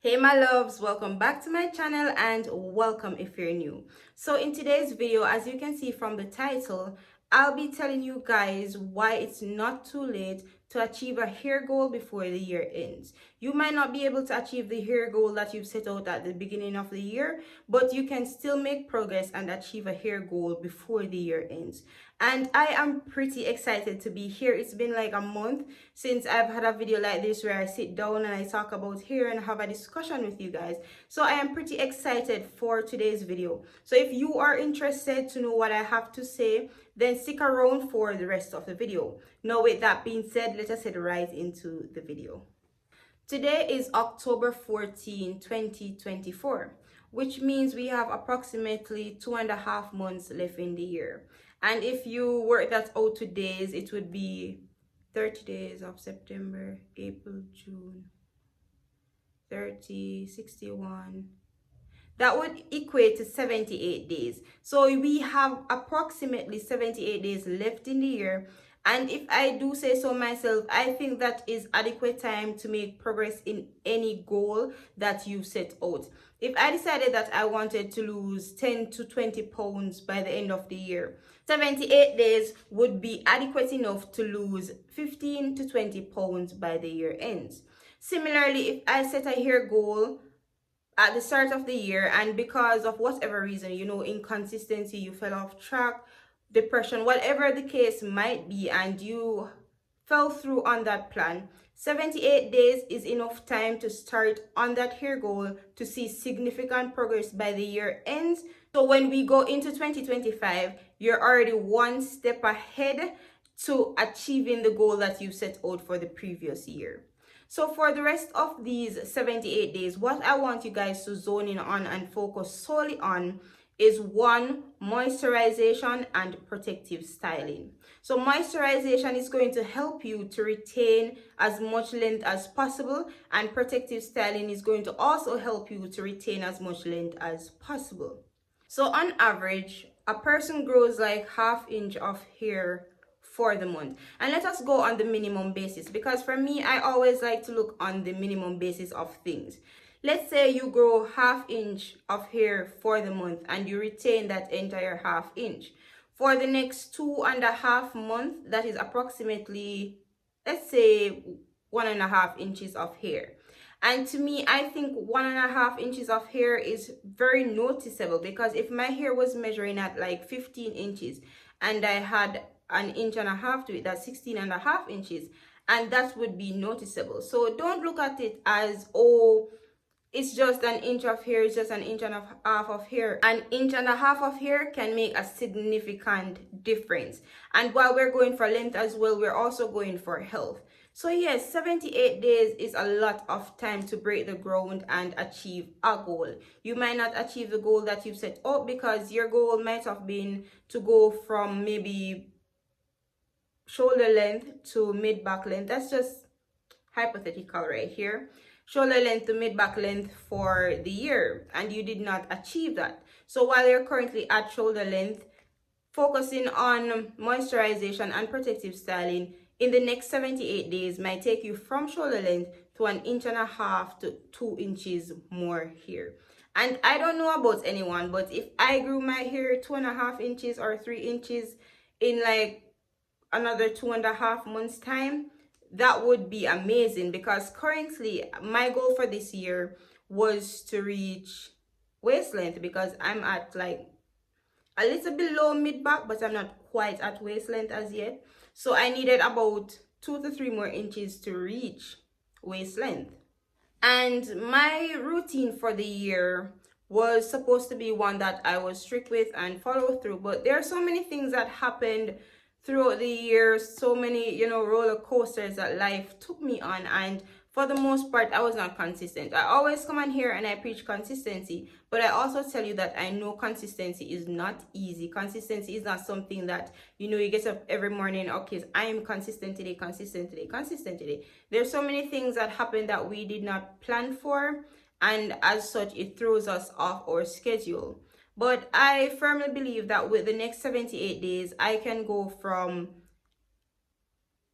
Hey my loves, welcome back to my channel and welcome if you're new. So in today's video, as you can see from the title, I'll be telling you guys why it's not too late to achieve a hair goal before the year ends. You might not be able to achieve the hair goal that you've set out at the beginning of the year, but you can still make progress and achieve a hair goal before the year ends. And I am pretty excited to be here. It's been like a month since I've had a video like this where I sit down and I talk about hair and have a discussion with you guys. So I am pretty excited for today's video. So if you are interested to know what I have to say, then stick around for the rest of the video. Now with that being said, let us head right into the video. Today is October 14, 2024, which means we have approximately 2.5 months left in the year. And if you work that out to days, it would be 30 days of September, April, June, 30, 61. That would equate to 78 days. So we have approximately 78 days left in the year. And if I do say so myself, I think that is adequate time to make progress in any goal that you set out. If I decided that I wanted to lose 10 to 20 pounds by the end of the year, 78 days would be adequate enough to lose 15 to 20 pounds by the year ends. Similarly, if I set a hair goal at the start of the year and because of whatever reason, inconsistency, you fell off track, depression, whatever the case might be, and you fell through on that plan, 78 days is enough time to start on that hair goal to see significant progress by the year ends. So when we go into 2025, you're already one step ahead to achieving the goal that you set out for the previous year. So for the rest of these 78 days, what I want you guys to zone in on and focus solely on is one, moisturization and protective styling. So moisturization is going to help you to retain as much length as possible, and protective styling is going to also help you to retain as much length as possible. So on average, a person grows like ½ inch of hair for the month. And let us go on the minimum basis, because for me, I always like to look on the minimum basis of things. Let's say you grow ½ inch of hair for the month and you retain that entire ½ inch. For the next 2.5 months, that is approximately, let's say, 1.5 inches of hair. And to me, I think 1.5 inches of hair is very noticeable, because if my hair was measuring at like 15 inches and I had an inch and a half to it, that's 16.5 inches, and that would be noticeable. So don't look at it as, oh, it's just an inch of hair, it's just an inch and a half of hair. An inch and a half of hair can make a significant difference. And while we're going for length as well, we're also going for health. So yes, 78 days is a lot of time to break the ground and achieve a goal. You might not achieve the goal that you've set out, because your goal might have been to go from maybe shoulder length to mid-back length. That's just hypothetical right here. Shoulder length to mid-back length for the year, and you did not achieve that. So while you're currently at shoulder length, focusing on moisturization and protective styling in the next 78 days might take you from shoulder length to 1.5 inches to 2 inches more hair. And I don't know about anyone, but if I grew my hair 2.5 inches or 3 inches in like another 2.5 months time, that would be amazing, because currently my goal for this year was to reach waist length, because I'm at like a little below mid back, but I'm not quite at waist length as yet. So I needed about 2 to 3 more inches to reach waist length. And my routine for the year was supposed to be one that I was strict with and follow through, but there are so many things that happened throughout the years, so many roller coasters that life took me on, and for the most part I was not consistent. I always come on here and I preach consistency, but I also tell you that I know consistency is not easy. Consistency is not something that you get up every morning, okay, I am consistent today, consistent today, consistent today. There's so many things that happen that we did not plan for, and as such it throws us off our schedule. But I firmly believe that with the next 78 days, I can go from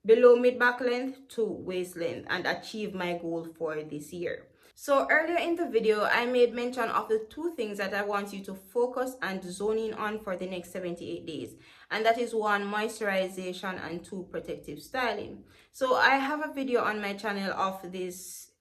below mid-back length to waist length and achieve my goal for this year. So earlier in the video, I made mention of the two things that I want you to focus and zone in on for the next 78 days. And that is one, moisturization, and two, protective styling. So I have a video on my channel of this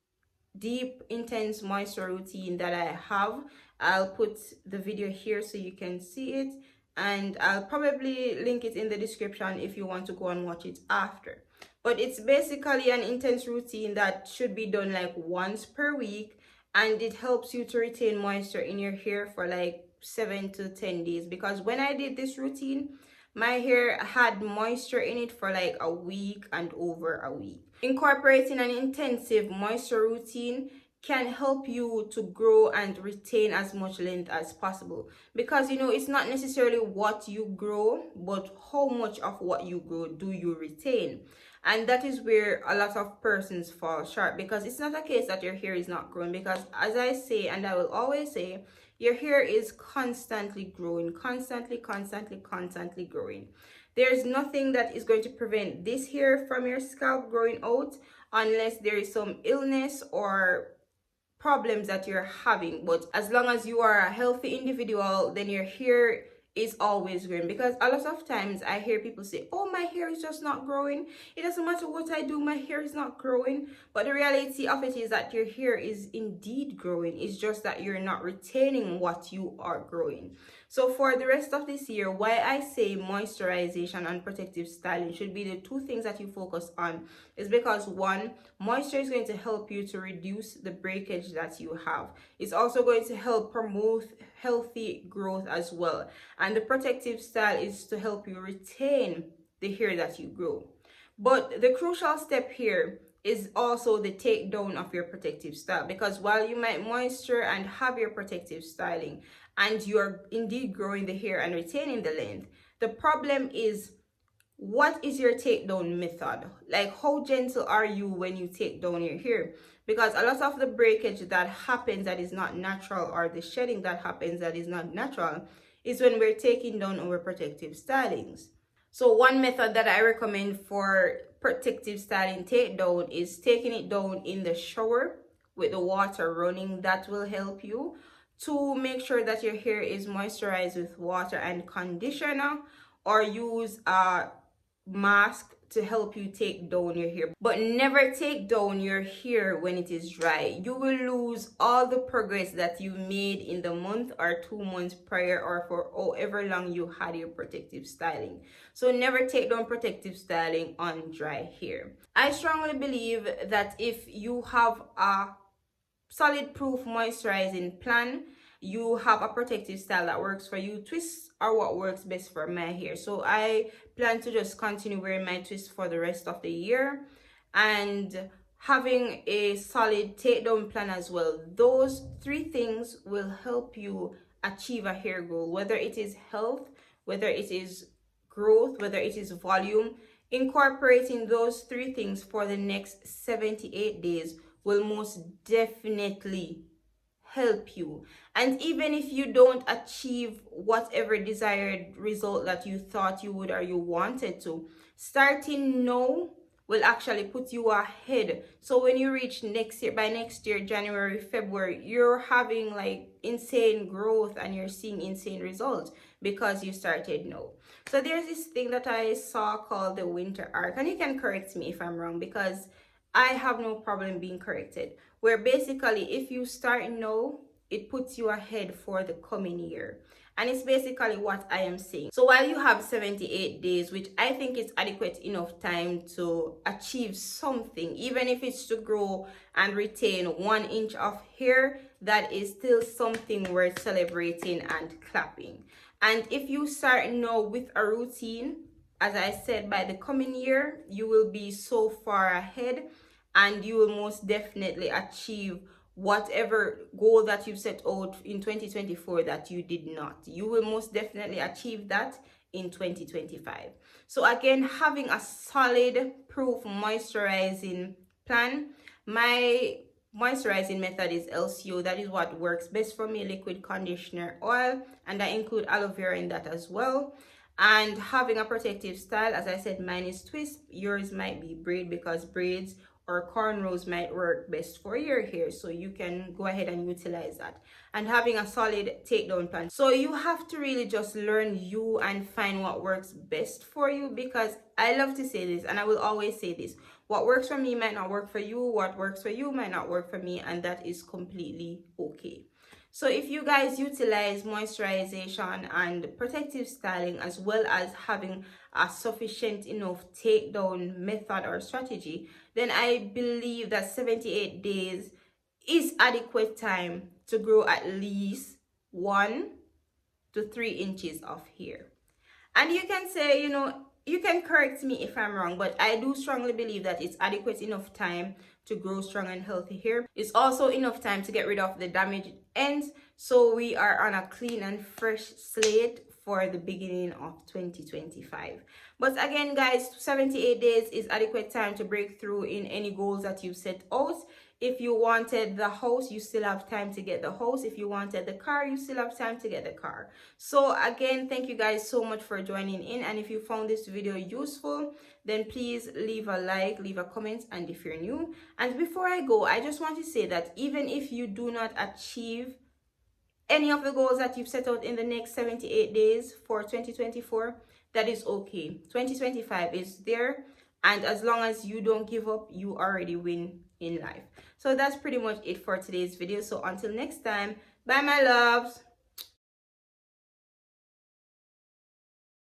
deep, intense moisture routine that I have. I'll put the video here so you can see it. And I'll probably link it in the description if you want to go and watch it after. But it's basically an intense routine that should be done like once per week, and it helps you to retain moisture in your hair for like 7 to 10 days. Because when I did this routine, my hair had moisture in it for like a week and over a week. Incorporating an intensive moisture routine can help you to grow and retain as much length as possible, because it's not necessarily what you grow, but how much of what you grow do you retain. And that is where a lot of persons fall short, because it's not a case that your hair is not growing, because as I say, and I will always say, your hair is constantly growing, constantly growing. There's nothing that is going to prevent this hair from your scalp growing out unless there is some illness or problems that you're having. But as long as you are a healthy individual, then your hair is always growing. Because a lot of times I hear people say, oh, my hair is just not growing, it doesn't matter what I do, my hair is not growing. But the reality of it is that your hair is indeed growing. It's just that you're not retaining what you are growing. So for the rest of this year, why I say moisturization and protective styling should be the two things that you focus on is because, one, moisture is going to help you to reduce the breakage that you have. It's also going to help promote healthy growth as well. And the protective style is to help you retain the hair that you grow. But the crucial step here is also the takedown of your protective style, because while you might moisture and have your protective styling and you're indeed growing the hair and retaining the length, the problem is, what is your takedown method? Like, how gentle are you when you take down your hair? Because a lot of the breakage that happens that is not natural, or the shedding that happens that is not natural, is when we're taking down our protective stylings. So one method that I recommend for protective styling takedown is taking it down in the shower with the water running. That will help you to make sure that your hair is moisturized with water and conditioner, or use a mask to help you take down your hair. But never take down your hair when it is dry. You will lose all the progress that you made in the month or 2 months prior, or for however long you had your protective styling. So never take down protective styling on dry hair. I strongly believe that if you have a solid proof moisturizing plan, you have a protective style that works for you, twists are what works best for my hair. So I plan to just continue wearing my twists for the rest of the year, and having a solid takedown plan as well. Those three things will help you achieve a hair goal, whether it is health, whether it is growth, whether it is volume. Incorporating those three things for the next 78 days will most definitely help you. And even if you don't achieve whatever desired result that you thought you would or you wanted to, starting now will actually put you ahead. So when you reach next year, by next year, January, February, you're having like insane growth and you're seeing insane results because you started now. So there's this thing that I saw called the winter arc, and you can correct me if I'm wrong, because I have no problem being corrected, where basically if you start now, it puts you ahead for the coming year. And it's basically what I am saying. So while you have 78 days, which I think is adequate enough time to achieve something, even if it's to grow and retain 1 inch of hair, that is still something worth celebrating and clapping. And if you start now with a routine, as I said, by the coming year, you will be so far ahead, and you will most definitely achieve whatever goal that you set out in 2024 that you did not. You will most definitely achieve that in 2025. So again, having a solid proof moisturizing plan. My moisturizing method is LCO. That is what works best for me, liquid conditioner, oil, and I include aloe vera in that as well. And having a protective style, as I said, mine is twist, yours might be braid, because braids or cornrows might work best for your hair, so you can go ahead and utilize that. And having a solid takedown plan, so you have to really just learn you and find what works best for you, because I love to say this and I will always say this: what works for me might not work for you, what works for you might not work for me, and that is completely okay. So if you guys utilize moisturization and protective styling, as well as having a sufficient enough takedown method or strategy, then I believe that 78 days is adequate time to grow at least 1 to 3 inches of hair. And you can say, you can correct me if I'm wrong, but I do strongly believe that it's adequate enough time to grow strong and healthy hair. It's also enough time to get rid of the damaged ends, so we are on a clean and fresh slate for the beginning of 2025. But again, guys, 78 days is adequate time to break through in any goals that you set out. If you wanted the house, you still have time to get the house. If you wanted the car, you still have time to get the car. So again, thank you guys so much for joining in. And if you found this video useful, then please leave a like, leave a comment, and if you're new. And before I go, I just want to say that even if you do not achieve any of the goals that you've set out in the next 78 days for 2024, that is okay. 2025 is there, and as long as you don't give up, you already win in life. So that's pretty much it for today's video. So until next time, bye my loves.